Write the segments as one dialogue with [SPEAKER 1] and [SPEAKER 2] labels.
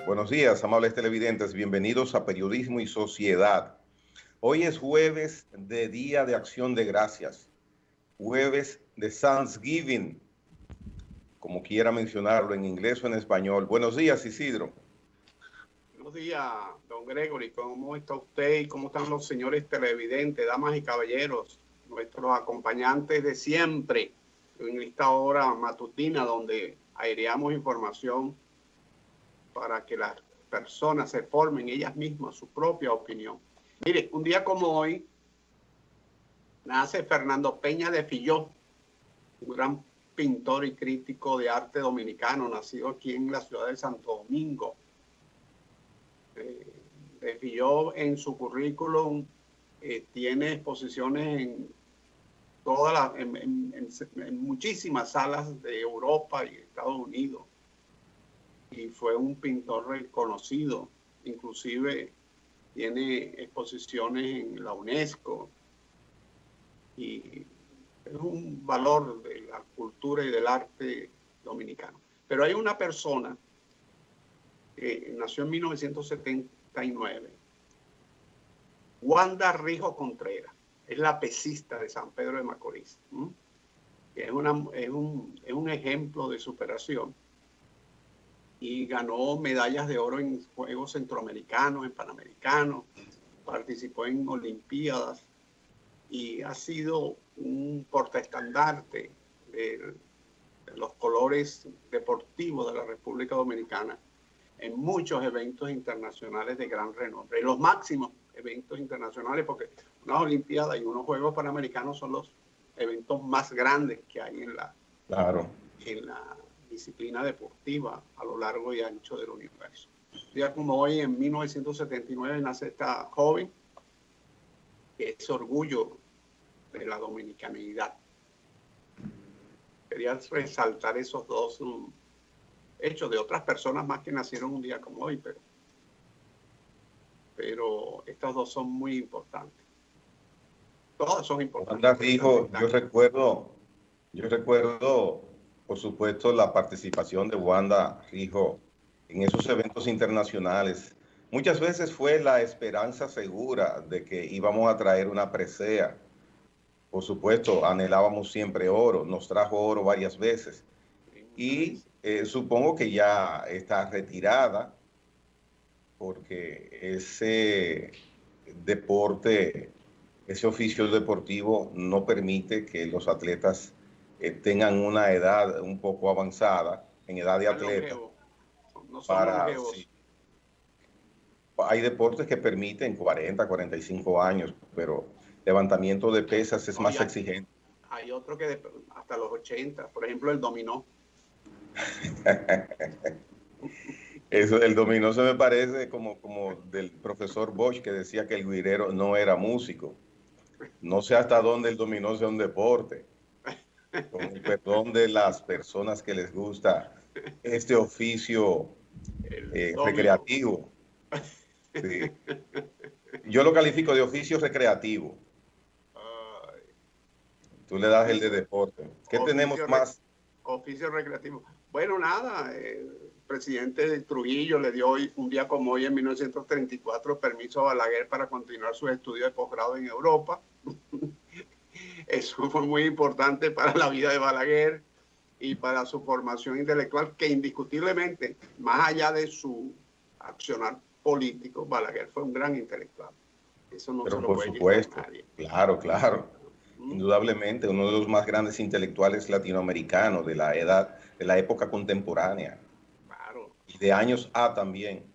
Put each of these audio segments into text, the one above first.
[SPEAKER 1] Buenos días, amables televidentes. Bienvenidos a Periodismo y Sociedad. Hoy es jueves de Día de Acción de Gracias, jueves de Thanksgiving, como quiera mencionarlo en inglés o en español. Buenos días, Isidro.
[SPEAKER 2] Buenos días, don Gregory. ¿Cómo está usted y cómo están los señores televidentes, damas y caballeros, nuestros acompañantes de siempre en esta hora matutina donde aireamos información para que las personas se formen ellas mismas su propia opinión? Mire, un día como hoy nace Fernando Peña de Filló, un gran pintor y crítico de arte dominicano, nacido aquí en la ciudad de Santo Domingo. De Filló en su currículum tiene exposiciones en muchísimas salas de Europa y Estados Unidos, y fue un pintor reconocido, inclusive tiene exposiciones en la UNESCO, y es un valor de la cultura y del arte dominicano. Pero hay una persona que nació en 1979, Wanda Rijo Contreras, es la pesista de San Pedro de Macorís, que es un ejemplo de superación, y ganó medallas de oro en Juegos Centroamericanos, en Panamericanos, participó en Olimpiadas y ha sido un portaestandarte de los colores deportivos de la República Dominicana en muchos eventos internacionales de gran renombre, los máximos eventos internacionales, porque unas Olimpiadas y unos Juegos Panamericanos son los eventos más grandes que hay en la disciplina deportiva a lo largo y ancho del universo. Un día como hoy, en 1979, nace esta joven que es orgullo de la dominicanidad. Quería resaltar esos dos hechos de otras personas más que nacieron un día como hoy, pero estos dos son muy importantes. Todas son importantes.
[SPEAKER 1] Wanda Rijo, yo recuerdo, por supuesto, la participación de Wanda Rijo en esos eventos internacionales. Muchas veces fue la esperanza segura de que íbamos a traer una presea. Por supuesto, anhelábamos siempre oro, nos trajo oro varias veces. Y supongo que ya está retirada, porque ese deporte, ese oficio deportivo no permite que los atletas tengan una edad un poco avanzada, en edad de atleta.
[SPEAKER 2] No son longevos.
[SPEAKER 1] Sí. Hay deportes que permiten 40, 45 años, pero levantamiento de pesas es más exigente.
[SPEAKER 2] Hay otro que hasta los 80, por ejemplo, el dominó.
[SPEAKER 1] Eso, el dominó se me parece como del profesor Bosch, que decía que el guirero no era músico. No sé hasta dónde el dominó sea un deporte. Con el perdón de las personas que les gusta este oficio recreativo. Sí. Yo lo califico de oficio recreativo. Tú le das el de deporte. ¿Qué tenemos más?
[SPEAKER 2] Oficio recreativo. Bueno, nada, presidente de Trujillo le dio hoy, un día como hoy, en 1934, permiso a Balaguer para continuar sus estudios de posgrado en Europa. Eso fue muy importante para la vida de Balaguer y para su formación intelectual, que indiscutiblemente, más allá de su accionar político, Balaguer fue un gran intelectual. Eso no se lo puede quitar a nadie.
[SPEAKER 1] Claro, claro. Indudablemente, uno de los más grandes intelectuales latinoamericanos de la época contemporánea.
[SPEAKER 2] Claro.
[SPEAKER 1] Y de años A también.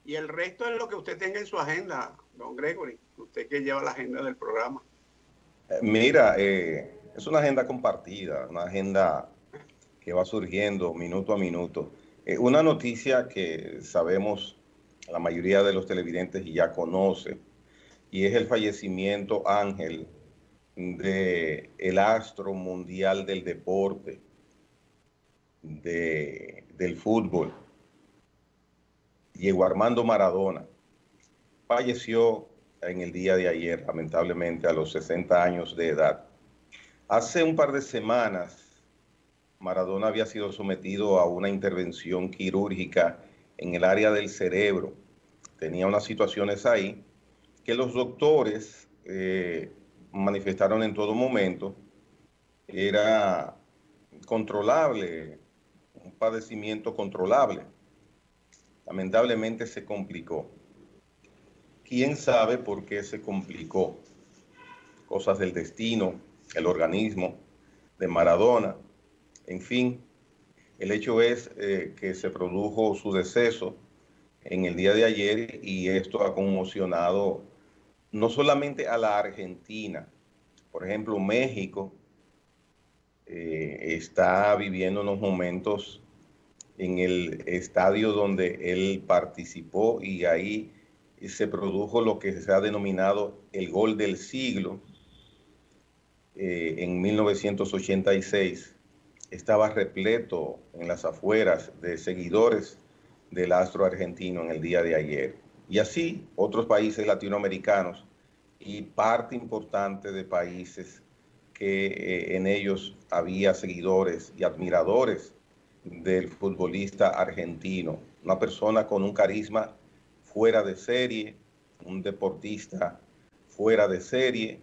[SPEAKER 2] Y el resto es lo que usted tenga en su agenda, don Gregory, usted que lleva la agenda del programa.
[SPEAKER 1] Mira, es una agenda compartida, una agenda que va surgiendo minuto a minuto. Una noticia que sabemos la mayoría de los televidentes ya conoce, y es el fallecimiento, Ángel, de el astro mundial del deporte, del fútbol, Diego Armando Maradona. Falleció en el día de ayer, lamentablemente, a los 60 años de edad. Hace un par de semanas, Maradona había sido sometido a una intervención quirúrgica en el área del cerebro. Tenía unas situaciones ahí que los doctores manifestaron en todo momento. Era controlable, un padecimiento controlable. Lamentablemente se complicó. ¿Quién sabe por qué se complicó? Cosas del destino, el organismo de Maradona, en fin. El hecho es que se produjo su deceso en el día de ayer y esto ha conmocionado no solamente a la Argentina. Por ejemplo, México está viviendo unos momentos en el estadio donde él participó y ahí se produjo lo que se ha denominado el gol del siglo. En 1986 estaba repleto en las afueras de seguidores del astro argentino en el día de ayer. Y así otros países latinoamericanos y parte importante de países que en ellos había seguidores y admiradores del futbolista argentino, una persona con un carisma fuera de serie, un deportista fuera de serie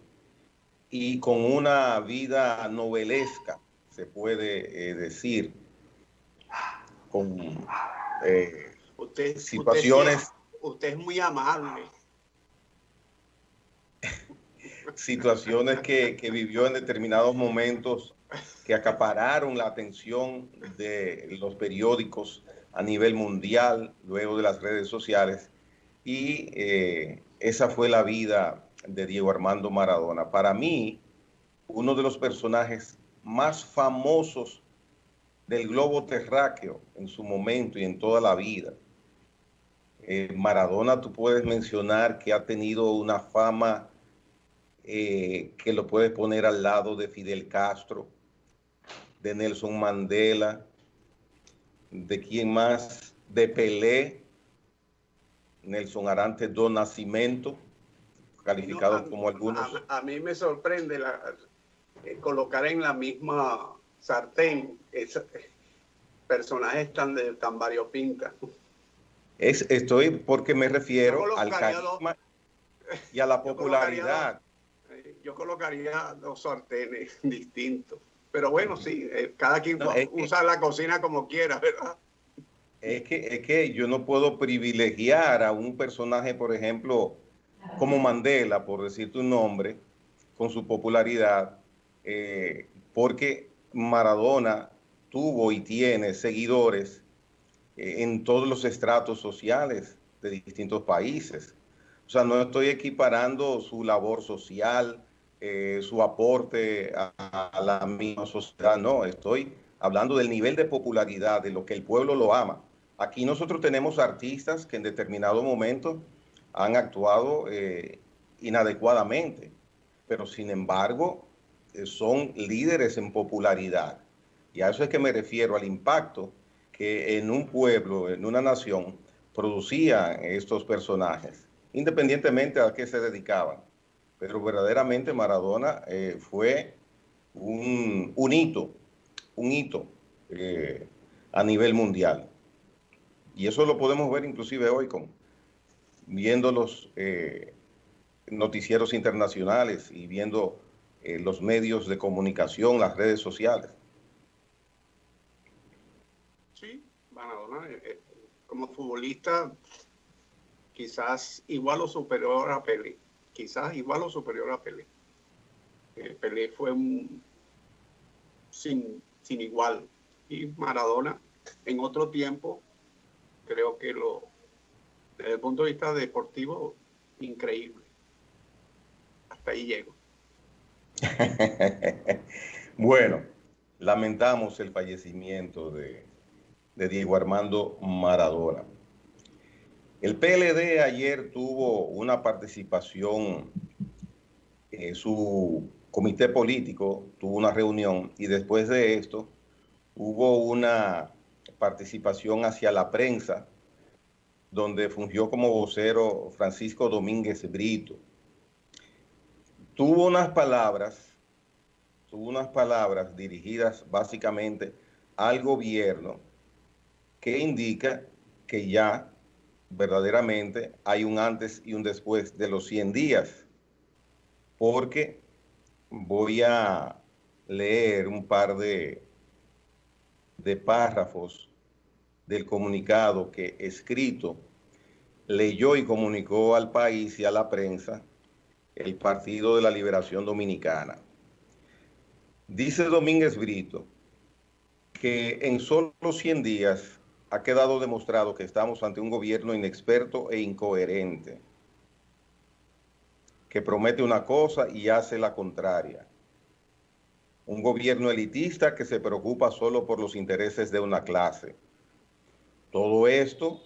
[SPEAKER 1] y con una vida novelesca, se puede decir, con situaciones,
[SPEAKER 2] usted es muy amable.
[SPEAKER 1] Situaciones que vivió en determinados momentos que acapararon la atención de los periódicos a nivel mundial, luego de las redes sociales. Y esa fue la vida de Diego Armando Maradona. Para mí, uno de los personajes más famosos del globo terráqueo en su momento y en toda la vida. Maradona, tú puedes mencionar que ha tenido una fama que lo puedes poner al lado de Fidel Castro, de Nelson Mandela, de quién más, de Pelé, Nelson Arantes do Nascimento, calificados como algunos.
[SPEAKER 2] A mí me sorprende colocar en la misma sartén personajes tan variopintas.
[SPEAKER 1] Estoy porque me refiero al carisma y a la popularidad.
[SPEAKER 2] Yo colocaría dos sartenes distintos. Pero bueno, sí, cada quien usa la cocina como quiera, ¿verdad?
[SPEAKER 1] Es que yo no puedo privilegiar a un personaje, por ejemplo, como Mandela, por decirte un nombre, con su popularidad, porque Maradona tuvo y tiene seguidores en todos los estratos sociales de distintos países. O sea, no estoy equiparando su labor social, su aporte a la misma sociedad, no, estoy hablando del nivel de popularidad, de lo que el pueblo lo ama. Aquí nosotros tenemos artistas que en determinado momento han actuado inadecuadamente, pero sin embargo son líderes en popularidad. Y a eso es que me refiero, al impacto que en un pueblo, en una nación, producían estos personajes, independientemente a qué se dedicaban. Pero verdaderamente Maradona fue un hito a nivel mundial. Y eso lo podemos ver inclusive hoy viendo los noticieros internacionales y viendo los medios de comunicación, las redes sociales.
[SPEAKER 2] Sí, Maradona, como futbolista, quizás igual o superior a Pelé. Quizás igual o superior a Pelé. Pelé fue sin igual. Y Maradona, en otro tiempo, creo que desde el punto de vista deportivo, increíble. Hasta ahí llego.
[SPEAKER 1] Bueno, lamentamos el fallecimiento de Diego Armando Maradona. El PLD ayer tuvo una participación, su comité político tuvo una reunión y después de esto hubo una participación hacia la prensa donde fungió como vocero Francisco Domínguez Brito. Tuvo unas palabras dirigidas básicamente al gobierno que indica que ya verdaderamente hay un antes y un después de los 100 días, porque voy a leer un par de párrafos del comunicado que escrito leyó y comunicó al país y a la prensa el Partido de la Liberación Dominicana. Dice Domínguez Brito que en solo 100 días ha quedado demostrado que estamos ante un gobierno inexperto e incoherente, que promete una cosa y hace la contraria. Un gobierno elitista que se preocupa solo por los intereses de una clase. Todo esto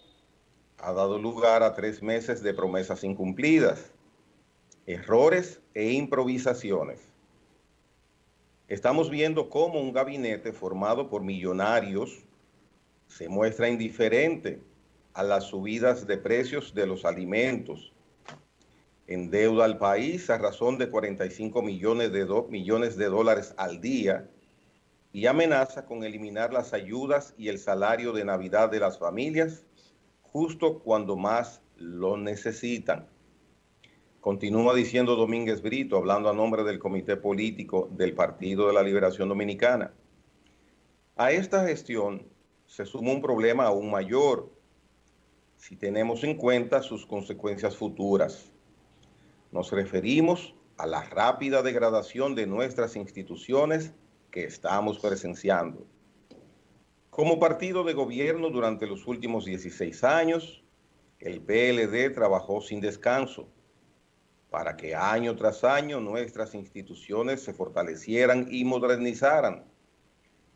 [SPEAKER 1] ha dado lugar a 3 meses de promesas incumplidas, errores e improvisaciones. Estamos viendo cómo un gabinete formado por millonarios se muestra indiferente a las subidas de precios de los alimentos, endeuda al país a razón de 45 millones de dólares al día y amenaza con eliminar las ayudas y el salario de Navidad de las familias justo cuando más lo necesitan. Continúa diciendo Domínguez Brito, hablando a nombre del Comité Político del Partido de la Liberación Dominicana. A esta gestión se suma un problema aún mayor si tenemos en cuenta sus consecuencias futuras. Nos referimos a la rápida degradación de nuestras instituciones que estamos presenciando. Como partido de gobierno durante los últimos 16 años, el PLD trabajó sin descanso para que año tras año nuestras instituciones se fortalecieran y modernizaran,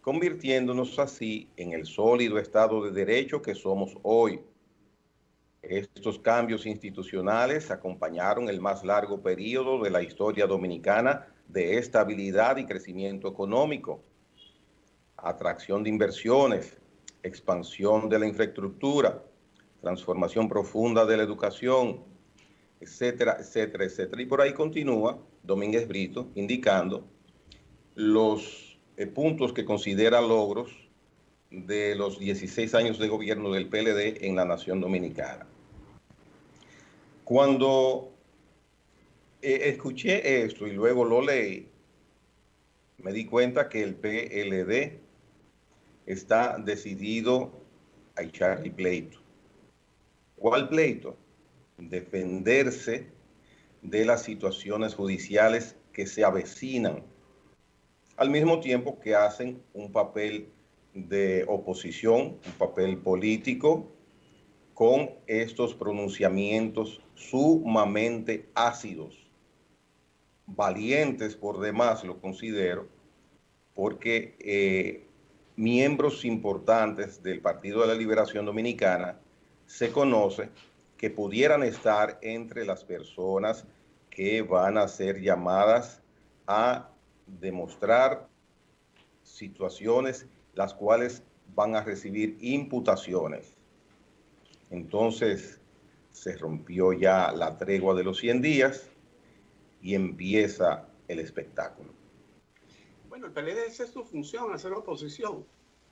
[SPEAKER 1] convirtiéndonos así en el sólido Estado de Derecho que somos hoy. Estos cambios institucionales acompañaron el más largo periodo de la historia dominicana de estabilidad y crecimiento económico, atracción de inversiones, expansión de la infraestructura, transformación profunda de la educación, etcétera, etcétera, etcétera. Y por ahí continúa Domínguez Brito indicando los puntos que considera logros de los 16 años de gobierno del PLD en la nación dominicana. Cuando escuché esto y luego lo leí, me di cuenta que el PLD está decidido a echar el pleito. ¿Cuál pleito? Defenderse de las situaciones judiciales que se avecinan, al mismo tiempo que hacen un papel de oposición, un papel político, con estos pronunciamientos sumamente ácidos, valientes por demás, lo considero, porque miembros importantes del Partido de la Liberación Dominicana se conoce que pudieran estar entre las personas que van a ser llamadas a demostrar situaciones las cuales van a recibir imputaciones. Entonces se rompió ya la tregua de los 100 días y empieza el espectáculo.
[SPEAKER 2] Bueno, el PLD, esa es su función, hacer oposición.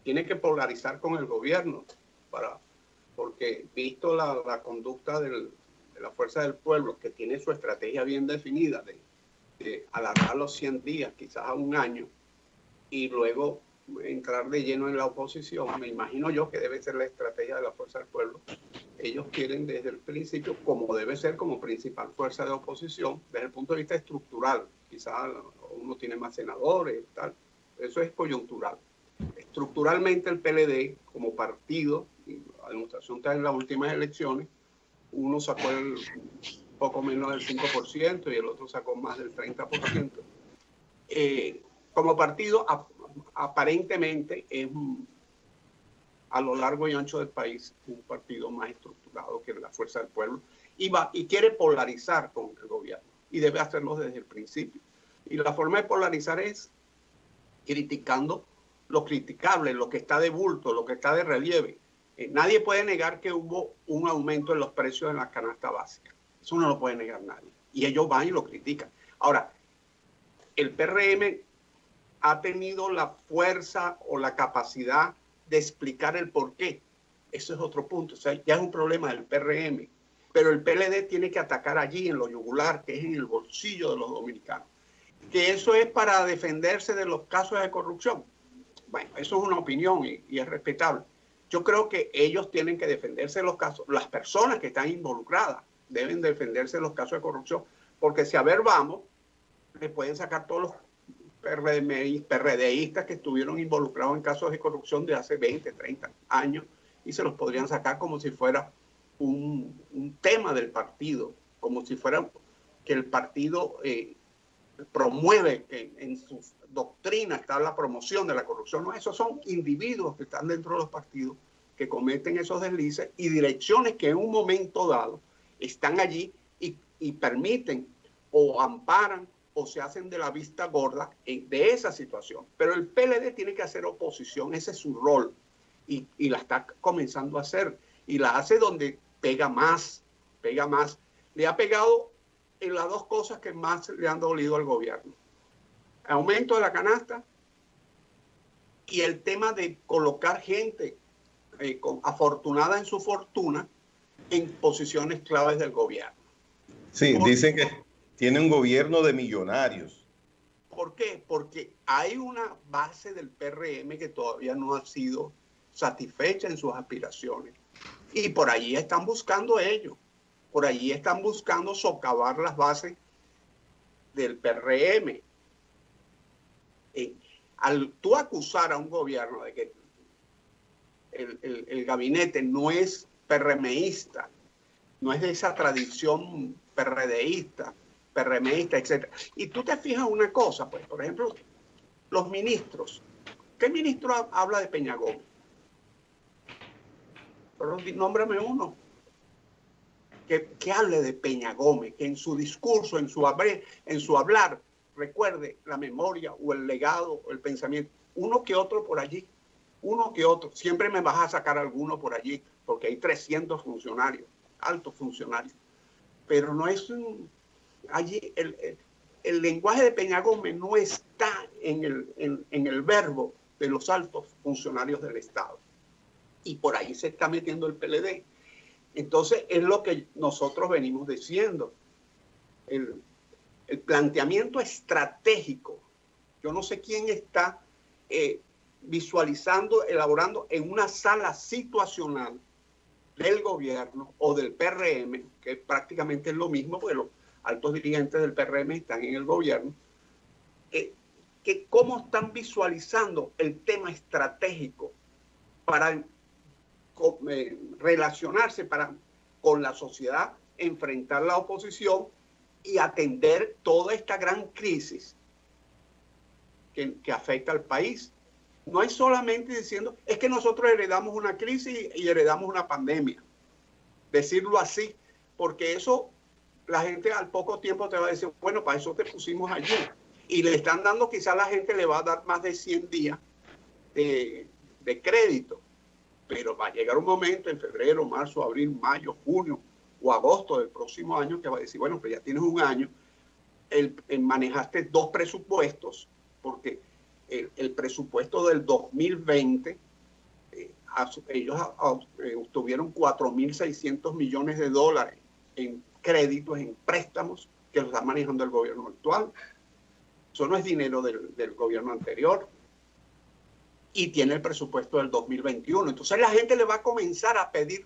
[SPEAKER 2] Tiene que polarizar con el gobierno, porque visto la conducta de la Fuerza del Pueblo, que tiene su estrategia bien definida de alargar los 100 días, quizás a un año, y luego entrar de lleno en la oposición, me imagino yo que debe ser la estrategia de la Fuerza del Pueblo. Ellos quieren desde el principio, como debe ser como principal fuerza de oposición, desde el punto de vista estructural, quizás uno tiene más senadores, tal, eso es coyuntural. Estructuralmente el PLD como partido, la demostración está en las últimas elecciones, uno sacó poco menos del 5% y el otro sacó más del 30%. Como partido aparentemente es a lo largo y ancho del país un partido más estructurado que la Fuerza del Pueblo y quiere polarizar con el gobierno y debe hacerlo desde el principio. Y la forma de polarizar es criticando lo criticable, lo que está de bulto, lo que está de relieve. Nadie puede negar que hubo un aumento en los precios en la canasta básica. Eso no lo puede negar nadie. Y ellos van y lo critican. Ahora, el PRM ha tenido la fuerza o la capacidad de explicar el porqué Eso es otro punto. O sea, ya es un problema del PRM. Pero el PLD tiene que atacar allí, en lo yugular, que es en el bolsillo de los dominicanos. Que eso es para defenderse de los casos de corrupción. Bueno, eso es una opinión y es respetable. Yo creo que ellos tienen que defenderse de los casos, las personas que están involucradas deben defenderse de los casos de corrupción, porque si a ver vamos, le pueden sacar todos los PRDistas que estuvieron involucrados en casos de corrupción de hace 20, 30 años y se los podrían sacar como si fuera un tema del partido, como si fuera que el partido promueve, que en su doctrina está la promoción de la corrupción. No, esos son individuos que están dentro de los partidos que cometen esos deslices y direcciones que en un momento dado están allí y permiten o amparan o se hacen de la vista gorda de esa situación. Pero el PLD tiene que hacer oposición, ese es su rol, y la está comenzando a hacer, y la hace donde pega más. Le ha pegado en las dos cosas que más le han dolido al gobierno. Aumento de la canasta y el tema de colocar gente afortunada en su fortuna en posiciones claves del gobierno.
[SPEAKER 1] Sí, dicen que tiene un gobierno de millonarios.
[SPEAKER 2] ¿Por qué? Porque hay una base del PRM que todavía no ha sido satisfecha en sus aspiraciones. Y por allí están buscando ellos. Por allí están buscando socavar las bases del PRM. Al tú acusar a un gobierno de que el gabinete no es PRMista, no es de esa tradición PRDista, PRMista, etc. Y tú te fijas una cosa, pues, por ejemplo, los ministros. ¿Qué ministro habla de Peña Gómez? Pero nómbrame uno que hable de Peña Gómez, que en su discurso, en su hablar, recuerde la memoria o el legado o el pensamiento. Uno que otro por allí, uno que otro. Siempre me vas a sacar alguno por allí, porque hay 300 funcionarios, altos funcionarios. Pero no es allí el lenguaje de Peña Gómez no está en el verbo de los altos funcionarios del Estado. Y por ahí se está metiendo el PLD. Entonces, es lo que nosotros venimos diciendo. El planteamiento estratégico. Yo no sé quién está visualizando, elaborando en una sala situacional del gobierno o del PRM, que prácticamente es lo mismo, porque los altos dirigentes del PRM están en el gobierno, que cómo están visualizando el tema estratégico para relacionarse con la sociedad, enfrentar la oposición y atender toda esta gran crisis que afecta al país. No es solamente diciendo, es que nosotros heredamos una crisis y heredamos una pandemia. Decirlo así, porque eso la gente al poco tiempo te va a decir, bueno, para eso te pusimos allí. Y le están dando, quizás la gente le va a dar más de 100 días de crédito. Pero va a llegar un momento en febrero, marzo, abril, mayo, junio o agosto del próximo año que va a decir, bueno, pues ya tienes un año, manejaste dos presupuestos, porque el presupuesto del 2020, ellos obtuvieron 4.600 millones de dólares en créditos, en préstamos que los está manejando el gobierno actual. Eso no es dinero del gobierno anterior. Y tiene el presupuesto del 2021. Entonces la gente le va a comenzar a pedir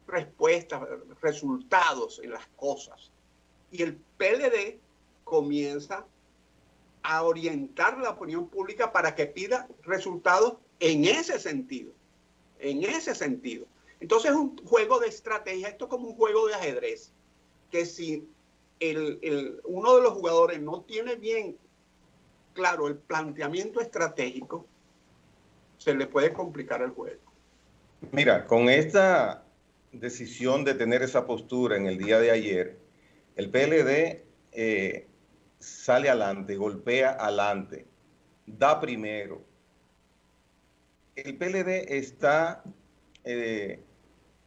[SPEAKER 2] respuestas, resultados en las cosas. Y el PLD comienza a orientar la opinión pública para que pida resultados en ese sentido. En ese sentido. Entonces es un juego de estrategia. Esto es como un juego de ajedrez. Que si uno de los jugadores no tiene bien claro el planteamiento estratégico, se le puede complicar el juego.
[SPEAKER 1] Mira, con esta decisión de tener esa postura en el día de ayer, el PLD sale adelante, golpea adelante, da primero. El PLD está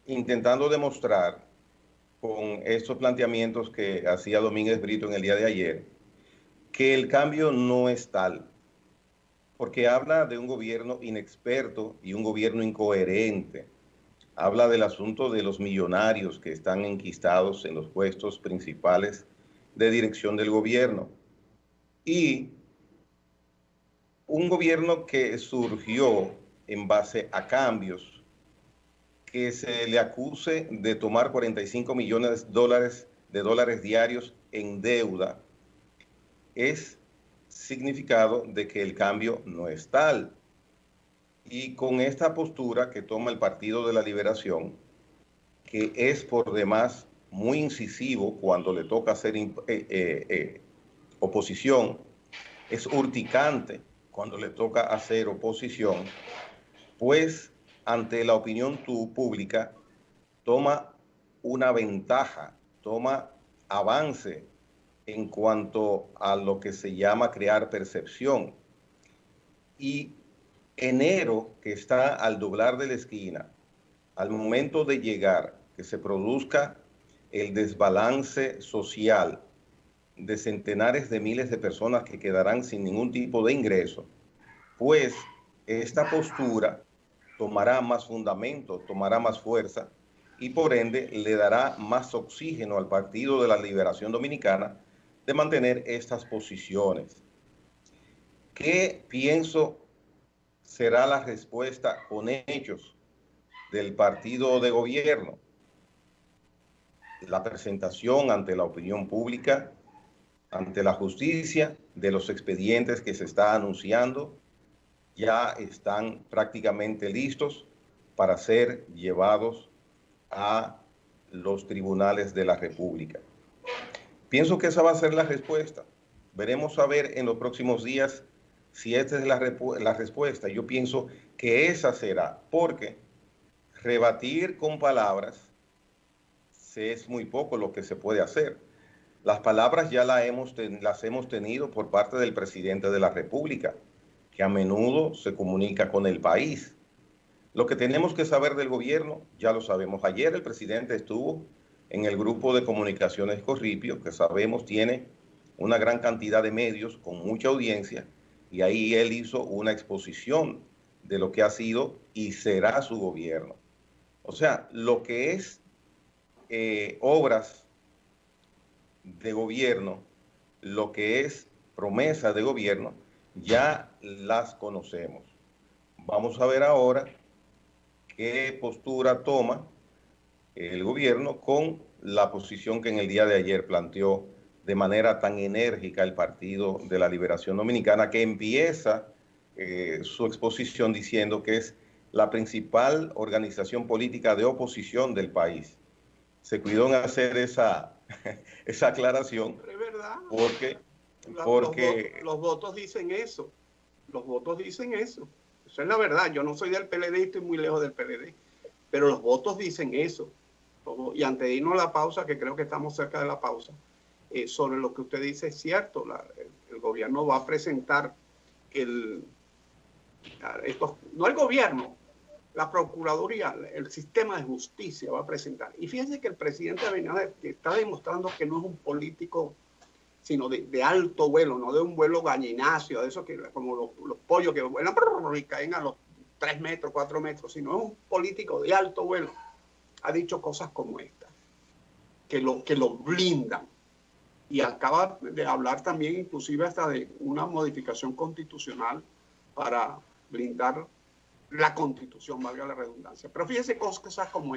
[SPEAKER 1] intentando demostrar con estos planteamientos que hacía Domínguez Brito en el día de ayer, que el cambio no es tal. Porque habla de un gobierno inexperto y un gobierno incoherente. habla del asunto de los millonarios que están enquistados en los puestos principales de dirección del gobierno. Y un gobierno que surgió en base a cambios, que se le acuse de tomar 45 millones de dólares diarios en deuda, es significado de que el cambio no es tal. Y con esta postura que toma el Partido de la Liberación, que es por demás muy incisivo cuando le toca hacer oposición, es urticante cuando le toca hacer oposición, pues ante la opinión pública toma una ventaja, toma avance en cuanto a lo que se llama crear percepción. Y enero, que está al doblar de la esquina, al momento de llegar, que se produzca el desbalance social de centenares de miles de personas que quedarán sin ningún tipo de ingreso, pues esta postura tomará más fundamento, tomará más fuerza y por ende le dará más oxígeno al Partido de la Liberación Dominicana de mantener estas posiciones. ¿Qué pienso será la respuesta con hechos del partido de gobierno? La presentación ante la opinión pública, ante la justicia, de los expedientes que se está anunciando, ya están prácticamente listos para ser llevados a los tribunales de la República. Pienso que esa va a ser la respuesta. Veremos a ver en los próximos días si esta es la respuesta. Yo pienso que esa será, porque rebatir con palabras es muy poco lo que se puede hacer. Las palabras ya las hemos tenido por parte del presidente de la República, que a menudo se comunica con el país. Lo que tenemos que saber del gobierno, ya lo sabemos. Ayer el presidente estuvo en el grupo de comunicaciones Corripio, que sabemos tiene una gran cantidad de medios con mucha audiencia, y ahí él hizo una exposición de lo que ha sido y será su gobierno. O sea, lo que es obras de gobierno, lo que es promesa de gobierno, ya las conocemos. Vamos a ver ahora qué postura toma el gobierno con la posición que en el día de ayer planteó de manera tan enérgica el Partido de la Liberación Dominicana, que empieza su exposición diciendo que es la principal organización política de oposición del país. Se cuidó en hacer esa aclaración.
[SPEAKER 2] Pero es verdad.
[SPEAKER 1] Porque
[SPEAKER 2] los votos dicen eso. Los votos dicen eso. Eso es la verdad. Yo no soy del PLD y estoy muy lejos del PLD. Pero los votos dicen eso. Y antes de irnos a la pausa, que creo que estamos cerca de la pausa, sobre lo que usted dice es cierto. El gobierno va a presentar no el gobierno, la Procuraduría, el sistema de justicia va a presentar. Y fíjense que el presidente Abinader está demostrando que no es un político, sino de alto vuelo, no de un vuelo gallinacio, de eso que como los pollos que vuelan y caen a los 3 metros, 4 metros, sino es un político de alto vuelo. Ha dicho cosas como esta, que lo blindan. Y acaba de hablar también inclusive hasta de una modificación constitucional para blindar la Constitución, valga la redundancia. Pero fíjense cosas como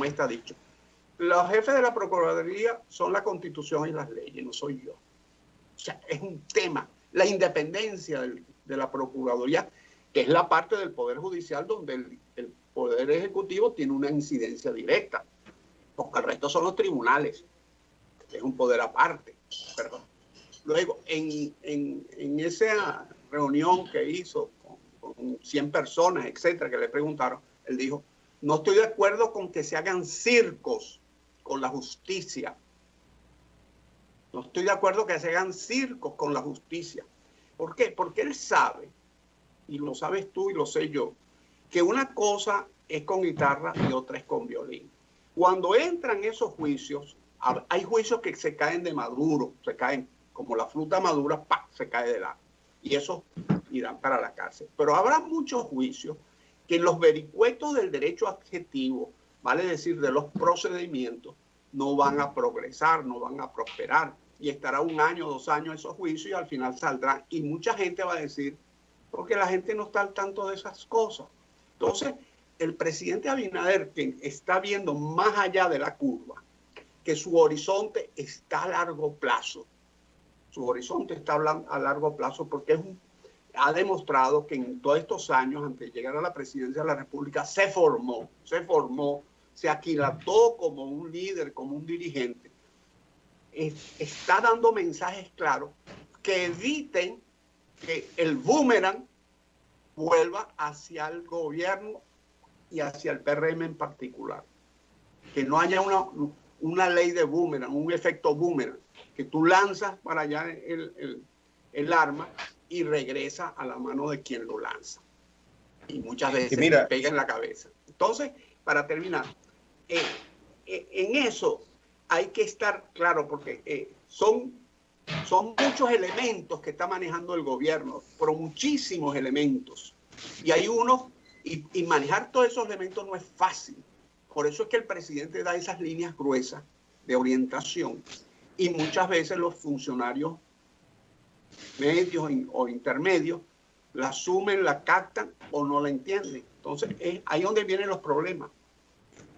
[SPEAKER 2] esta ha dicho. Los jefes de la Procuraduría son la Constitución y las leyes, no soy yo. O sea, es un tema. La independencia de la Procuraduría, que es la parte del Poder Judicial donde el Poder Ejecutivo tiene una incidencia directa, porque el resto son los tribunales, que es un poder aparte. Perdón. Luego, en esa reunión que hizo con 100 personas, etcétera, que le preguntaron, él dijo, no estoy de acuerdo con que se hagan circos con la justicia. No estoy de acuerdo que se hagan circos con la justicia. ¿Por qué? Porque él sabe, y lo sabes tú y lo sé yo, que una cosa es con guitarra y otra es con violín. Cuando entran esos juicios, hay juicios que se caen de maduro, se caen como la fruta madura, ¡pam!, se cae del árbol. Y esos irán para la cárcel. Pero habrá muchos juicios que los vericuetos del derecho adjetivo, vale decir, de los procedimientos, no van a progresar, no van a prosperar, y estará 1 año, 2 años esos juicios y al final saldrán. Y mucha gente va a decir, porque la gente no está al tanto de esas cosas. Entonces, el presidente Abinader, que está viendo más allá de la curva, que su horizonte está a largo plazo. Su horizonte está a largo plazo porque ha demostrado que en todos estos años, antes de llegar a la presidencia de la República, se formó, se aquilató como un líder, como un dirigente. Está dando mensajes claros que eviten que el boomerang vuelva hacia el gobierno y hacia el PRM en particular. Que no haya una ley de boomerang, un efecto boomerang, que tú lanzas para allá el arma y regresa a la mano de quien lo lanza. Y muchas veces te pega en la cabeza. Entonces, para terminar, en eso hay que estar claro, porque son muchos elementos que está manejando el gobierno, pero muchísimos elementos. Y hay y manejar todos esos elementos no es fácil. Por eso es que el presidente da esas líneas gruesas de orientación y muchas veces los funcionarios medios o intermedios la asumen, la captan o no la entienden. Entonces, es ahí donde vienen los problemas.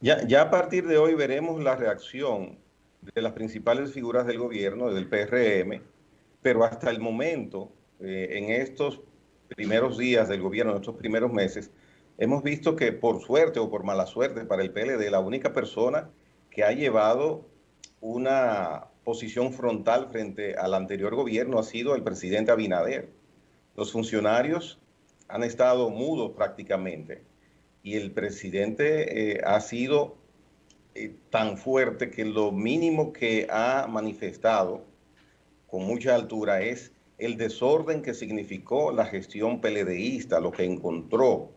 [SPEAKER 1] Ya a partir de hoy veremos la reacción de las principales figuras del gobierno, del PRM, pero hasta el momento, en estos primeros días del gobierno, en estos primeros meses, hemos visto que por suerte o por mala suerte para el PLD, la única persona que ha llevado una posición frontal frente al anterior gobierno ha sido el presidente Abinader. Los funcionarios han estado mudos prácticamente y el presidente ha sido tan fuerte que lo mínimo que ha manifestado con mucha altura es el desorden que significó la gestión PLDista, lo que encontró.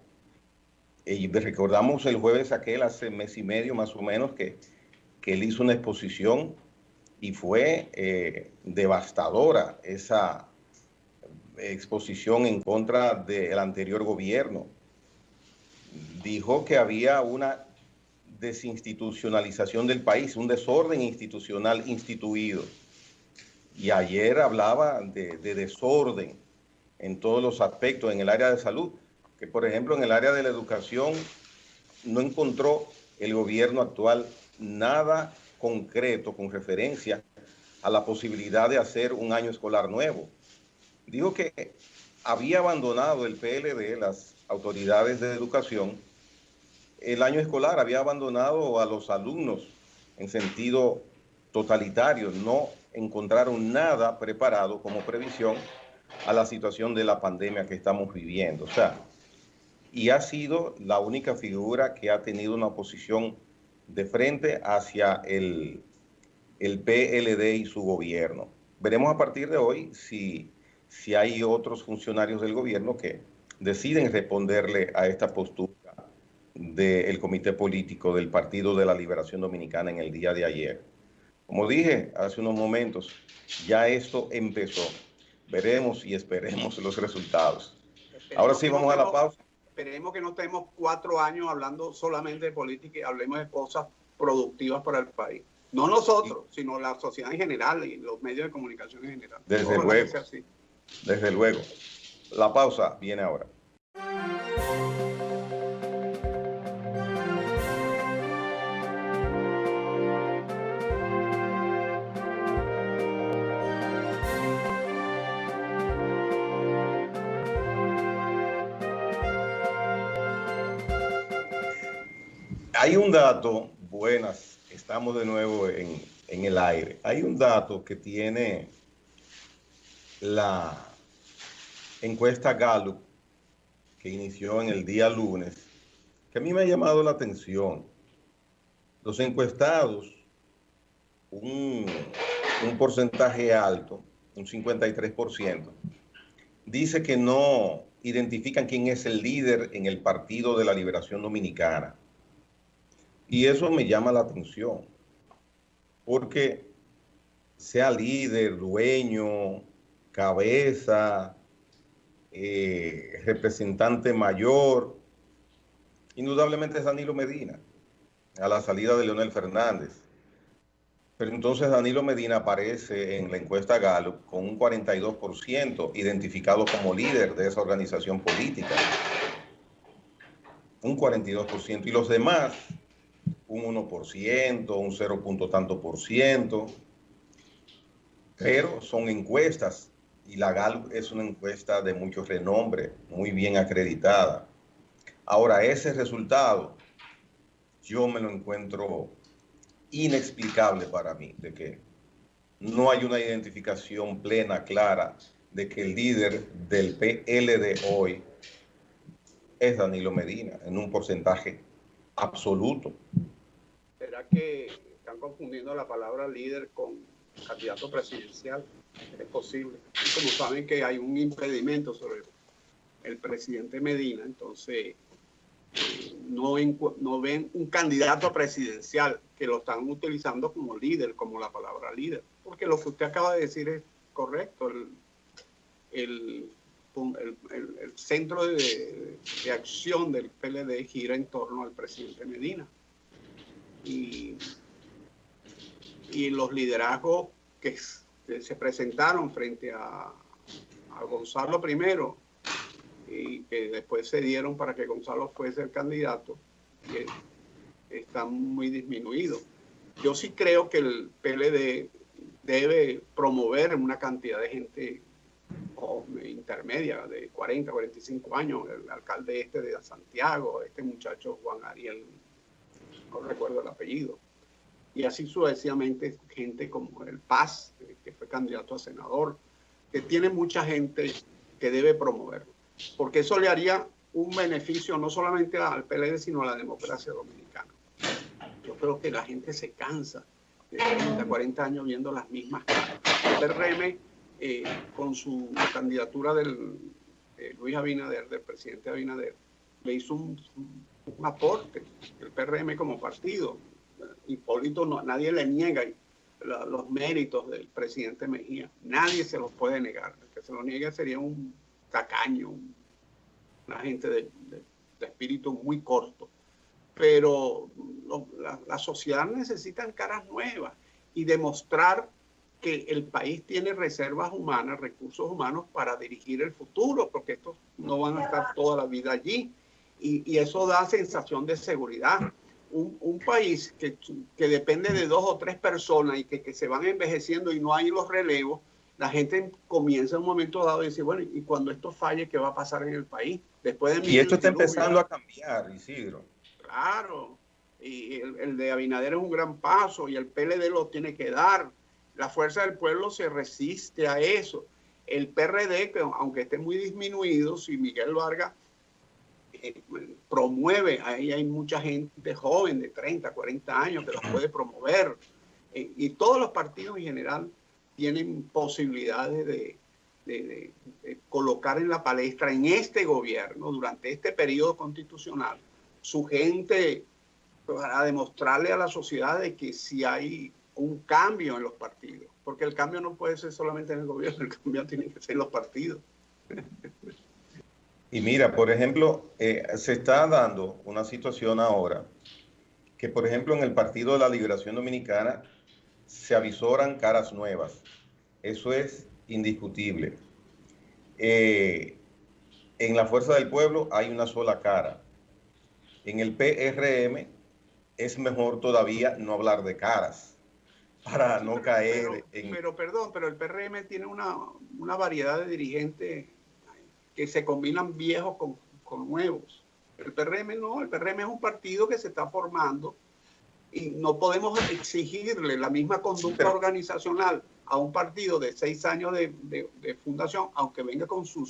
[SPEAKER 1] Y recordamos el jueves aquel, hace mes y medio más o menos, que él hizo una exposición y fue devastadora esa exposición en contra del anterior gobierno. Dijo que había una desinstitucionalización del país, un desorden institucional instituido. Y ayer hablaba de desorden en todos los aspectos, en el área de salud, que por ejemplo en el área de la educación no encontró el gobierno actual nada concreto con referencia a la posibilidad de hacer un año escolar nuevo. Dijo que había abandonado el PLD, las autoridades de educación, el año escolar, había abandonado a los alumnos en sentido totalitario, no encontraron nada preparado como previsión a la situación de la pandemia que estamos viviendo. O sea, y ha sido la única figura que ha tenido una posición de frente hacia el PLD y su gobierno. Veremos a partir de hoy si hay otros funcionarios del gobierno que deciden responderle a esta postura del comité político del Partido de la Liberación Dominicana en el día de ayer. Como dije hace unos momentos, ya esto empezó. Veremos y esperemos los resultados. Ahora sí, vamos a la pausa.
[SPEAKER 2] Esperemos que no estemos 4 años hablando solamente de política y hablemos de cosas productivas para el país. No nosotros, sino la sociedad en general y los medios de comunicación en general.
[SPEAKER 1] Desde luego. Desde luego. La pausa viene ahora. Hay un dato, buenas, estamos de nuevo en el aire. Hay un dato que tiene la encuesta Gallup que inició en el día lunes, que a mí me ha llamado la atención. Los encuestados, un porcentaje alto, un 53%, dice que no identifican quién es el líder en el Partido de la Liberación Dominicana. Y eso me llama la atención, porque sea líder, dueño, cabeza, representante mayor, indudablemente es Danilo Medina, a la salida de Leonel Fernández. Pero entonces Danilo Medina aparece en la encuesta Gallup con un 42% identificado como líder de esa organización política. Un 42%. Y los demás, un 1%, un 0 punto tanto por ciento. Pero son encuestas y la Gallup es una encuesta de mucho renombre, muy bien acreditada. Ahora, ese resultado yo me lo encuentro inexplicable para mí, de que no hay una identificación plena, clara, de que el líder del PLD hoy es Danilo Medina, en un porcentaje absoluto.
[SPEAKER 2] ¿Será que están confundiendo la palabra líder con candidato presidencial? Es posible. Y como saben que hay un impedimento sobre el presidente Medina, entonces no ven un candidato presidencial, que lo están utilizando como líder, como la palabra líder. Porque lo que usted acaba de decir es correcto. El centro de acción del PLD gira en torno al presidente Medina. Y los liderazgos que se presentaron frente a Gonzalo primero y que después se dieron para que Gonzalo fuese el candidato, que están muy disminuidos. Yo sí creo que el PLD debe promover una cantidad de gente intermedia de 40, 45 años, el alcalde de Santiago, este muchacho Juan Ariel, no recuerdo el apellido, y así sucesivamente gente como el Paz, que fue candidato a senador, que tiene mucha gente que debe promoverlo, porque eso le haría un beneficio no solamente al PLD, sino a la democracia dominicana. Yo creo que la gente se cansa de 30, 40 años viendo las mismas caras. El PRM, con su candidatura de Luis Abinader, del presidente Abinader, le hizo un aporte, el PRM como partido. Hipólito, nadie le niega los méritos del presidente Mejía, nadie se los puede negar. El que se lo niegue sería un tacaño, una gente de espíritu muy corto. Pero la sociedad necesita caras nuevas y demostrar que el país tiene reservas humanas, recursos humanos para dirigir el futuro, porque estos no van a estar toda la vida allí. Y eso da sensación de seguridad. Un país que depende de 2 o 3 personas y que se van envejeciendo y no hay los relevos, la gente comienza en un momento dado a decir, bueno, y cuando esto falle, ¿qué va a pasar en el país? Después de
[SPEAKER 1] y esto está empezando a cambiar, Isidro.
[SPEAKER 2] Claro, y el de Abinader es un gran paso y el PLD lo tiene que dar. La Fuerza del Pueblo se resiste a eso. El PRD, que aunque esté muy disminuido, si Miguel Vargas promueve, ahí hay mucha gente joven de 30, 40 años que los puede promover. Y todos los partidos en general tienen posibilidades de colocar en la palestra en este gobierno, durante este periodo constitucional, su gente, para demostrarle a la sociedad de que si hay un cambio en los partidos, porque el cambio no puede ser solamente en el gobierno, el cambio tiene que ser en los partidos.
[SPEAKER 1] Y mira, por ejemplo, se está dando una situación ahora que, por ejemplo, en el Partido de la Liberación Dominicana se avisoran caras nuevas. Eso es indiscutible. En la Fuerza del Pueblo hay una sola cara. En el PRM es mejor todavía no hablar de caras para no caer en...
[SPEAKER 2] Pero el PRM tiene una variedad de dirigentes que se combinan viejos con nuevos. El PRM no, el PRM es un partido que se está formando y no podemos exigirle la misma conducta organizacional a un partido de 6 años de fundación, aunque venga con su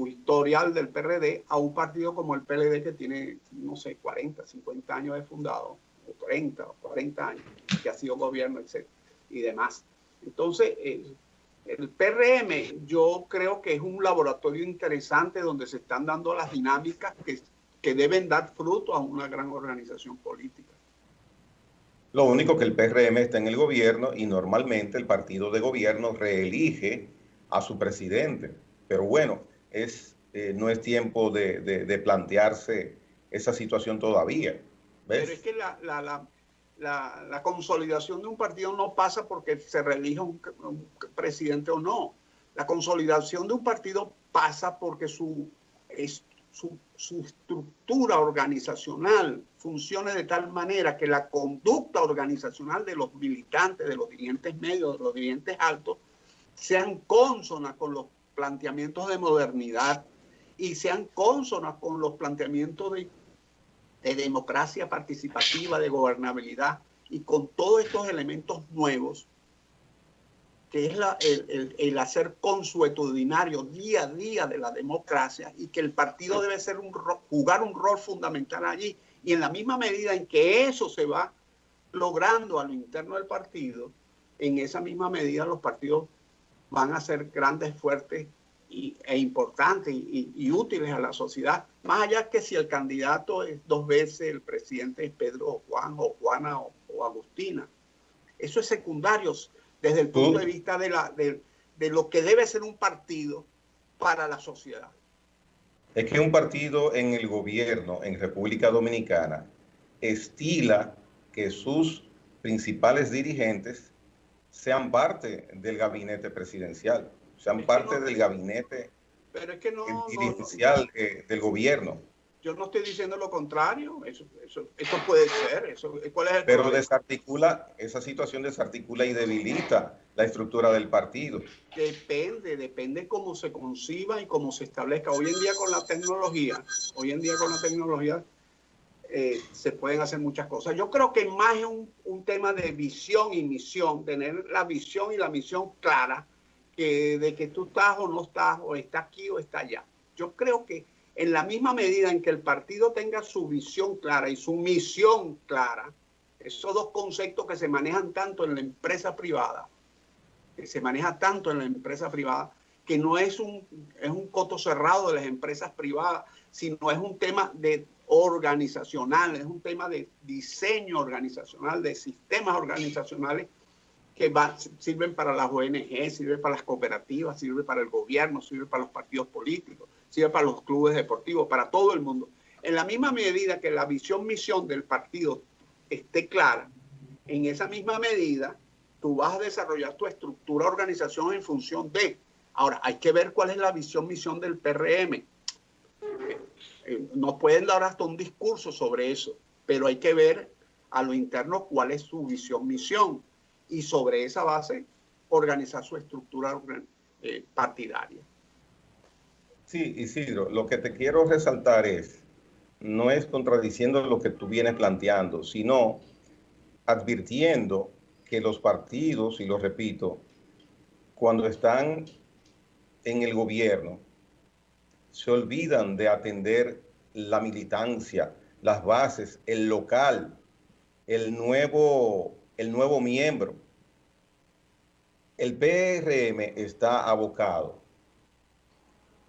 [SPEAKER 2] historial del PRD, a un partido como el PLD que tiene, no sé, 40, 50 años de fundado, o 30 o 40 años, que ha sido gobierno, etc. y demás. Entonces, el PRM yo creo que es un laboratorio interesante donde se están dando las dinámicas que deben dar fruto a una gran organización política.
[SPEAKER 1] Lo único que el PRM está en el gobierno y normalmente el partido de gobierno reelige a su presidente. Pero bueno, no es tiempo de plantearse esa situación todavía. ¿Ves?
[SPEAKER 2] Pero es que la consolidación de un partido no pasa porque se reelija un presidente o no. La consolidación de un partido pasa porque su estructura organizacional funcione de tal manera que la conducta organizacional de los militantes, de los dirigentes medios, de los dirigentes altos, sean cónsonas con los planteamientos de modernidad y sean cónsonas con los planteamientos de democracia participativa, de gobernabilidad y con todos estos elementos nuevos, que es el hacer consuetudinario día a día de la democracia, y que el partido debe ser jugar un rol fundamental allí. Y en la misma medida en que eso se va logrando a lo interno del partido, en esa misma medida los partidos van a ser grandes, fuertes e importantes y útiles a la sociedad. Más allá que si el candidato es 2 veces, el presidente es Pedro o Juan o Juana o Agustina. Eso es secundario desde el punto de vista de lo que debe ser un partido para la sociedad.
[SPEAKER 1] Es que un partido en el gobierno en República Dominicana estila que sus principales dirigentes sean parte del gabinete presidencial, sean parte del gabinete dirigencial del gobierno.
[SPEAKER 2] Yo no estoy diciendo lo contrario, eso puede ser. ¿Cuál es el
[SPEAKER 1] Pero
[SPEAKER 2] problema?
[SPEAKER 1] esa situación desarticula y debilita la estructura del partido.
[SPEAKER 2] Depende cómo se conciba y cómo se establezca. Hoy en día con la tecnología, se pueden hacer muchas cosas. Yo creo que más es un tema de visión y misión, tener la visión y la misión clara, que de que tú estás o no estás, o está aquí o está allá. Yo creo que en la misma medida en que el partido tenga su visión clara y su misión clara, esos dos conceptos que se manejan tanto en la empresa privada, que no es un coto cerrado de las empresas privadas, sino es un tema organizacional, es un tema de diseño organizacional, de sistemas organizacionales que sirven para las ONG, sirven para las cooperativas, sirven para el gobierno, sirven para los partidos políticos, sirven para los clubes deportivos, para todo el mundo. En la misma medida que la visión-misión del partido esté clara, en esa misma medida tú vas a desarrollar tu estructura organización en función de. Ahora, hay que ver cuál es la visión-misión del PRM. No pueden dar hasta un discurso sobre eso, pero hay que ver a lo interno cuál es su visión-misión y sobre esa base organizar su estructura partidaria.
[SPEAKER 1] Sí, Isidro, lo que te quiero resaltar no es contradiciendo lo que tú vienes planteando, sino advirtiendo que los partidos, y lo repito, cuando están en el gobierno, se olvidan de atender la militancia, las bases, el local, el nuevo miembro. El PRM está abocado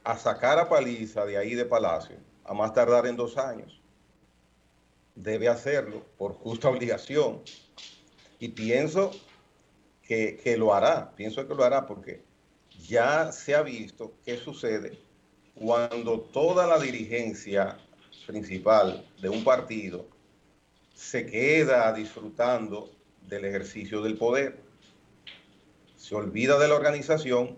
[SPEAKER 1] a sacar a Paliza de ahí de Palacio, a más tardar en 2 años. Debe hacerlo por justa obligación. Y pienso que lo hará, porque ya se ha visto qué sucede cuando toda la dirigencia principal de un partido se queda disfrutando del ejercicio del poder. Se olvida de la organización,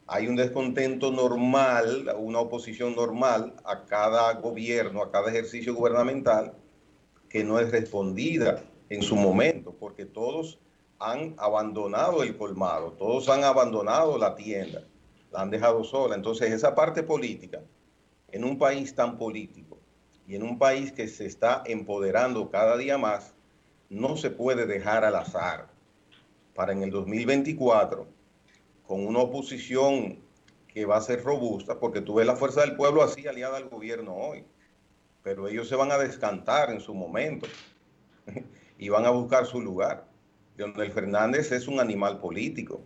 [SPEAKER 1] hay un descontento normal, una oposición normal a cada gobierno, a cada ejercicio gubernamental, que no es respondida en su momento, porque todos han abandonado el colmado, todos han abandonado la tienda, la han dejado sola. Entonces, esa parte política, en un país tan político y en un país que se está empoderando cada día más, no se puede dejar al azar para en el 2024, con una oposición que va a ser robusta, porque tú ves la fuerza del pueblo así aliada al gobierno hoy, pero ellos se van a descantar en su momento y van a buscar su lugar. Leonel Fernández es un animal político,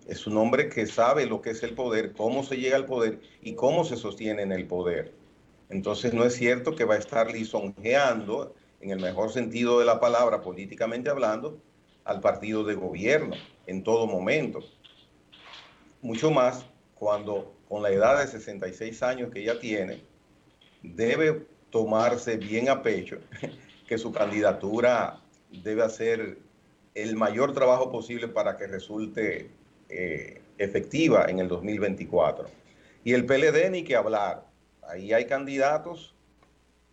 [SPEAKER 1] es un hombre que sabe lo que es el poder, cómo se llega al poder y cómo se sostiene en el poder. Entonces no es cierto que va a estar lisonjeando, en el mejor sentido de la palabra, políticamente hablando, al partido de gobierno en todo momento. Mucho más cuando con la edad de 66 años que ella tiene, debe tomarse bien a pecho que su candidatura debe hacer el mayor trabajo posible para que resulte efectiva en el 2024. Y el PLD ni que hablar. Ahí hay candidatos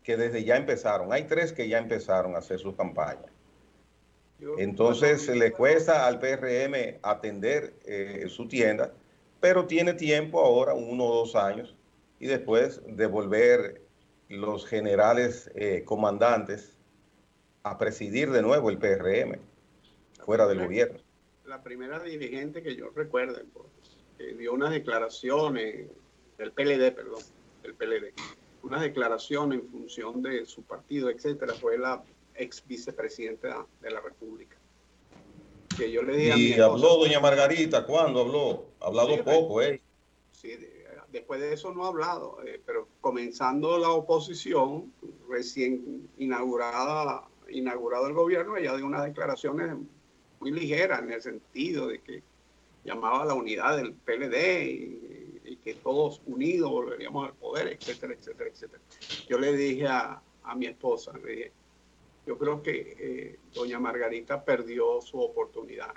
[SPEAKER 1] que desde ya empezaron. Hay 3 que ya empezaron a hacer su campaña. Entonces se le cuesta al PRM atender su tienda, pero tiene tiempo ahora, 1 o 2 años, y después devolver los generales comandantes a presidir de nuevo el PRM fuera del gobierno.
[SPEAKER 2] La primera dirigente que yo recuerdo, que dio unas declaraciones, del PLD, perdón, del PLD, unas declaraciones en función de su partido, etcétera, fue la ex vicepresidenta de la República. Que yo le dije a mi esposa,
[SPEAKER 1] habló doña Margarita, ¿cuándo habló? Ha hablado poco,
[SPEAKER 2] Sí, después de eso no ha hablado, pero comenzando la oposición, recién inaugurado el gobierno, ella dio unas declaraciones muy ligeras en el sentido de que llamaba a la unidad del PLD y que todos unidos volveríamos al poder, etcétera, etcétera, etcétera. Yo le dije a mi esposa, le dije, yo creo que doña Margarita perdió su oportunidad.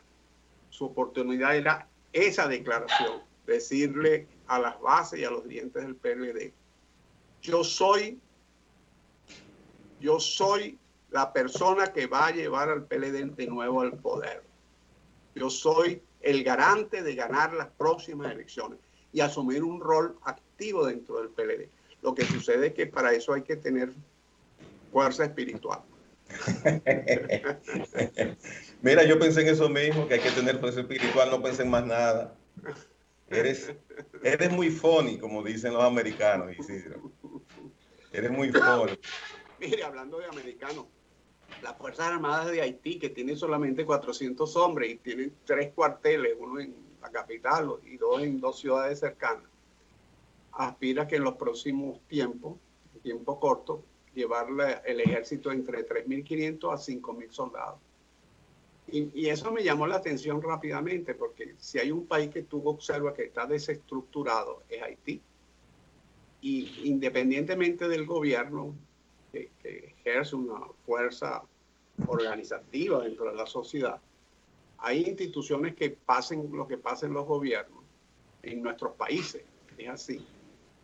[SPEAKER 2] Su oportunidad era esa declaración, decirle a las bases y a los dirigentes del PLD, yo soy la persona que va a llevar al PLD de nuevo al poder. Yo soy el garante de ganar las próximas elecciones y asumir un rol activo dentro del PLD. Lo que sucede es que para eso hay que tener fuerza espiritual.
[SPEAKER 1] Mira, yo pensé en eso mismo, que hay que tener fuerza espiritual, no pensé en más nada. Eres muy funny, como dicen los americanos, Isidro. Eres muy funny.
[SPEAKER 2] Mire, hablando de americanos, las Fuerzas Armadas de Haití, que tienen solamente 400 hombres y tienen 3 cuarteles, uno en la capital y 2 en 2 ciudades cercanas, aspira que en los próximos tiempos, tiempo corto, llevar el ejército entre 3.500 a 5.000 soldados. Y eso me llamó la atención rápidamente, porque si hay un país que tú observas que está desestructurado, es Haití. Y independientemente del gobierno, que ejerce una fuerza organizativa dentro de la sociedad, hay instituciones que pasen lo que pasen los gobiernos en nuestros países, es así.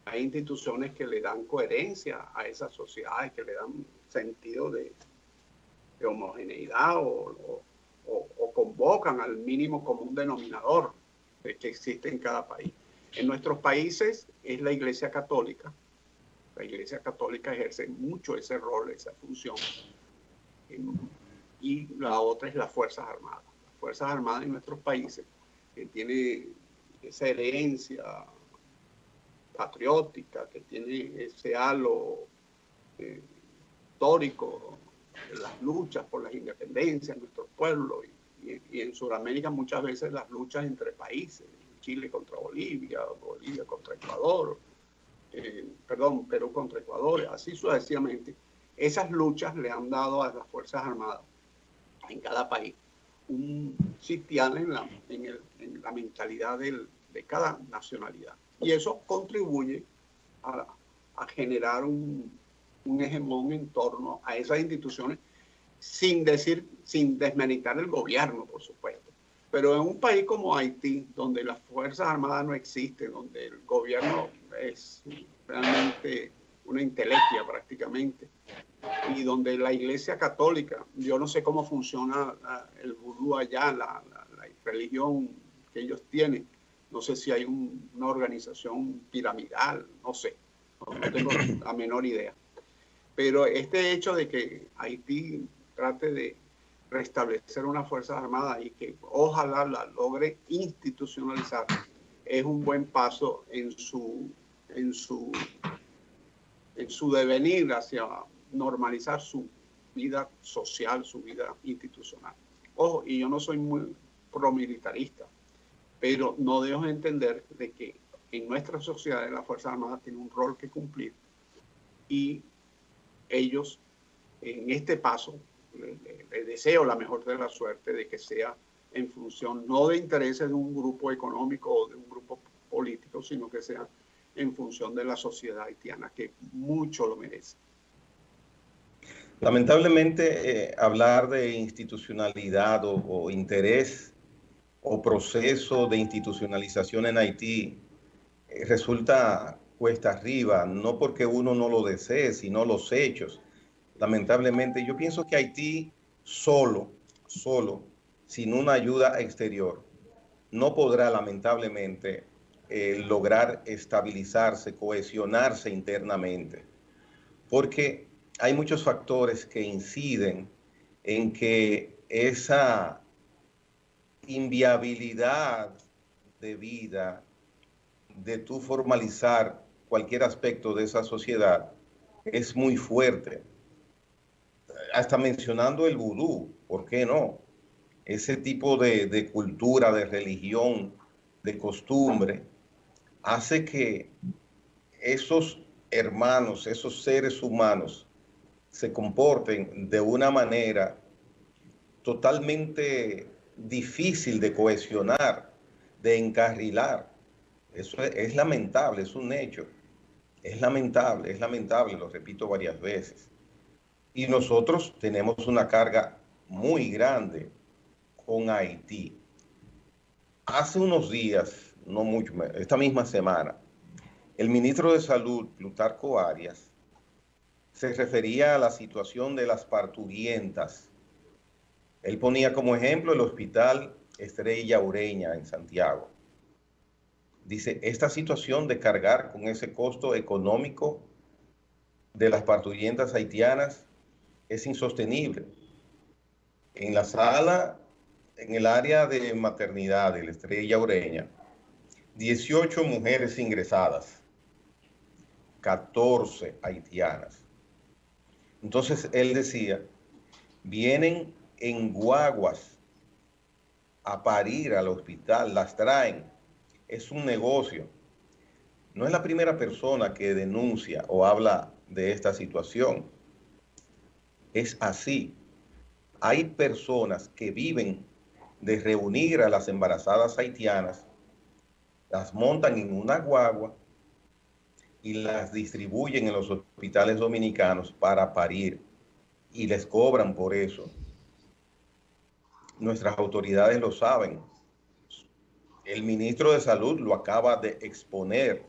[SPEAKER 2] Hay instituciones que le dan coherencia a esas sociedades, que le dan sentido de homogeneidad o convocan al mínimo común denominador que existe en cada país. En nuestros países es la Iglesia Católica. La Iglesia Católica ejerce mucho ese rol, esa función. Y la otra es las Fuerzas Armadas. Las Fuerzas Armadas en nuestros países, que tiene esa herencia patriótica, que tiene ese halo histórico de las luchas por las independencias en nuestros pueblos y en Sudamérica muchas veces las luchas entre países, Chile contra Bolivia, Bolivia contra Ecuador, Perú contra Ecuador, así sucesivamente. Esas luchas le han dado a las Fuerzas Armadas en cada país un sitial en la mentalidad de cada nacionalidad. Y eso contribuye a generar un hegemón en torno a esas instituciones, sin desmeritar el gobierno, por supuesto. Pero en un país como Haití, donde las Fuerzas Armadas no existen, donde el gobierno es realmente una intelequia prácticamente, y donde la Iglesia Católica, yo no sé cómo funciona el vudú allá, la religión que ellos tienen, no sé si hay una organización piramidal, no sé, no tengo la menor idea. Pero este hecho de que Haití trate de restablecer unas Fuerzas Armadas y que ojalá la logre institucionalizar es un buen paso en su devenir hacia normalizar su vida social, su vida institucional. Ojo, y yo no soy muy promilitarista, pero no dejo de entender de que en nuestra sociedad las Fuerzas Armadas tienen un rol que cumplir y ellos en este paso les deseo la mejor de la suerte de que sea en función no de intereses de un grupo económico o de un grupo político, sino que sea en función de la sociedad haitiana, que mucho lo merece.
[SPEAKER 1] Lamentablemente, hablar de institucionalidad o interés o proceso de institucionalización en Haití resulta cuesta arriba, no porque uno no lo desee, sino los hechos. Lamentablemente, yo pienso que Haití solo, sin una ayuda exterior, no podrá lamentablemente lograr estabilizarse, cohesionarse internamente, porque hay muchos factores que inciden en que esa inviabilidad de vida, de tú formalizar cualquier aspecto de esa sociedad, es muy fuerte. Hasta mencionando el vudú, ¿por qué no? Ese tipo de cultura, de religión, de costumbre, hace que esos hermanos, esos seres humanos, se comporten de una manera totalmente difícil de cohesionar, de encarrilar. Eso es lamentable, es un hecho. Es lamentable, lo repito varias veces. Y nosotros tenemos una carga muy grande con Haití. Hace unos días, no mucho, esta misma semana, el ministro de Salud, Plutarco Arias, se refería a la situación de las parturientas. Él ponía como ejemplo el hospital Estrella Ureña en Santiago. Dice, esta situación de cargar con ese costo económico de las parturientas haitianas es insostenible. En la sala, en el área de maternidad de la Estrella Ureña, 18 mujeres ingresadas, 14 haitianas. Entonces él decía, vienen en guaguas a parir al hospital, las traen, es un negocio. No es la primera persona que denuncia o habla de esta situación. Es así. Hay personas que viven de reunir a las embarazadas haitianas, las montan en una guagua y las distribuyen en los hospitales dominicanos para parir y les cobran por eso. Nuestras autoridades lo saben. El ministro de Salud lo acaba de exponer.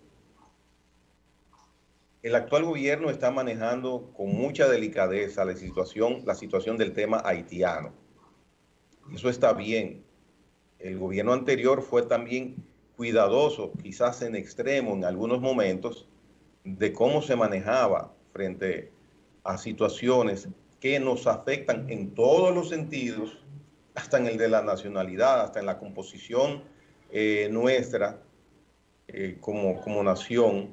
[SPEAKER 1] El actual gobierno está manejando con mucha delicadeza la situación del tema haitiano. Eso está bien. El gobierno anterior fue también cuidadoso, quizás en extremo en algunos momentos, de cómo se manejaba frente a situaciones que nos afectan en todos los sentidos, hasta en el de la nacionalidad, hasta en la composición nuestra como nación,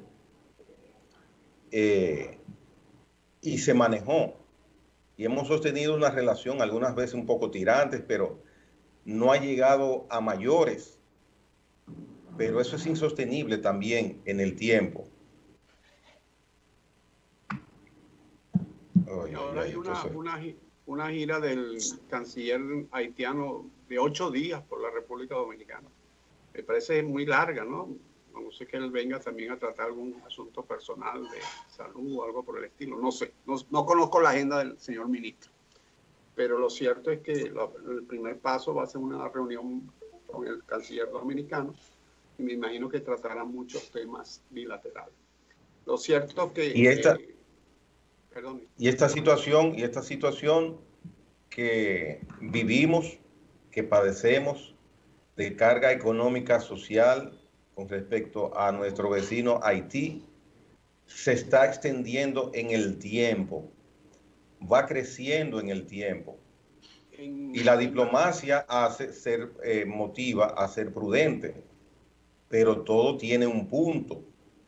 [SPEAKER 1] y se manejó. Y hemos sostenido una relación algunas veces un poco tirantes, pero no ha llegado a mayores. Pero eso es insostenible también en el tiempo.
[SPEAKER 2] Y ahora hay una gira del canciller haitiano de 8 días por la República Dominicana. Me parece muy larga, ¿no? No sé que él venga también a tratar algún asunto personal de salud o algo por el estilo. No sé, no conozco la agenda del señor ministro. Pero lo cierto es que el primer paso va a ser una reunión con el canciller dominicano y me imagino que tratarán muchos temas bilaterales. Lo cierto que...
[SPEAKER 1] Y esta situación que vivimos, que padecemos de carga económica social con respecto a nuestro vecino Haití, se está extendiendo en el tiempo, va creciendo en el tiempo. Y la diplomacia motiva a ser prudente, pero todo tiene un punto.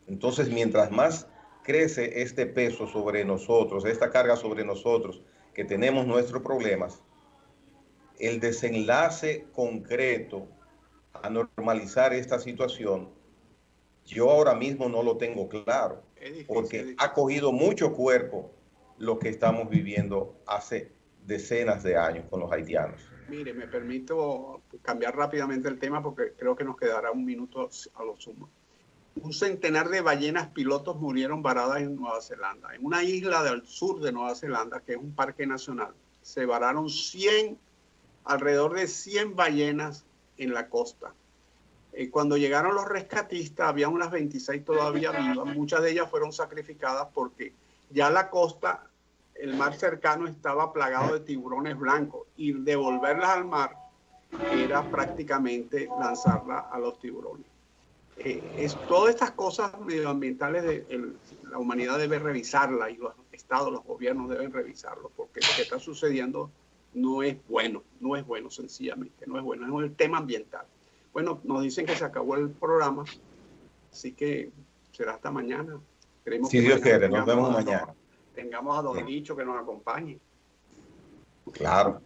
[SPEAKER 1] Entonces, mientras más crece este peso sobre nosotros, esta carga sobre nosotros, que tenemos nuestros problemas, el desenlace concreto a normalizar esta situación, yo ahora mismo no lo tengo claro, porque ha cogido mucho cuerpo lo que estamos viviendo hace decenas de años con los haitianos.
[SPEAKER 2] Mire, me permito cambiar rápidamente el tema porque creo que nos quedará un minuto a lo sumo. Un centenar de ballenas pilotos murieron varadas en Nueva Zelanda. En una isla del sur de Nueva Zelanda, que es un parque nacional, se vararon alrededor de 100 ballenas en la costa. Cuando llegaron los rescatistas, había unas 26 todavía vivas. Muchas de ellas fueron sacrificadas porque ya la costa, el mar cercano, estaba plagado de tiburones blancos, y devolverlas al mar era prácticamente lanzarlas a los tiburones. Todas estas cosas medioambientales la humanidad debe revisarlas, y los estados, los gobiernos deben revisarlo, porque lo que está sucediendo no es bueno, sencillamente, no es bueno, es el tema ambiental. Bueno, nos dicen que se acabó el programa, así que será hasta mañana. Creemos
[SPEAKER 1] Si
[SPEAKER 2] que
[SPEAKER 1] Dios quiere, nos
[SPEAKER 2] tengamos
[SPEAKER 1] vemos mañana.
[SPEAKER 2] Tengamos a Don Licho que nos acompañe.
[SPEAKER 1] Claro.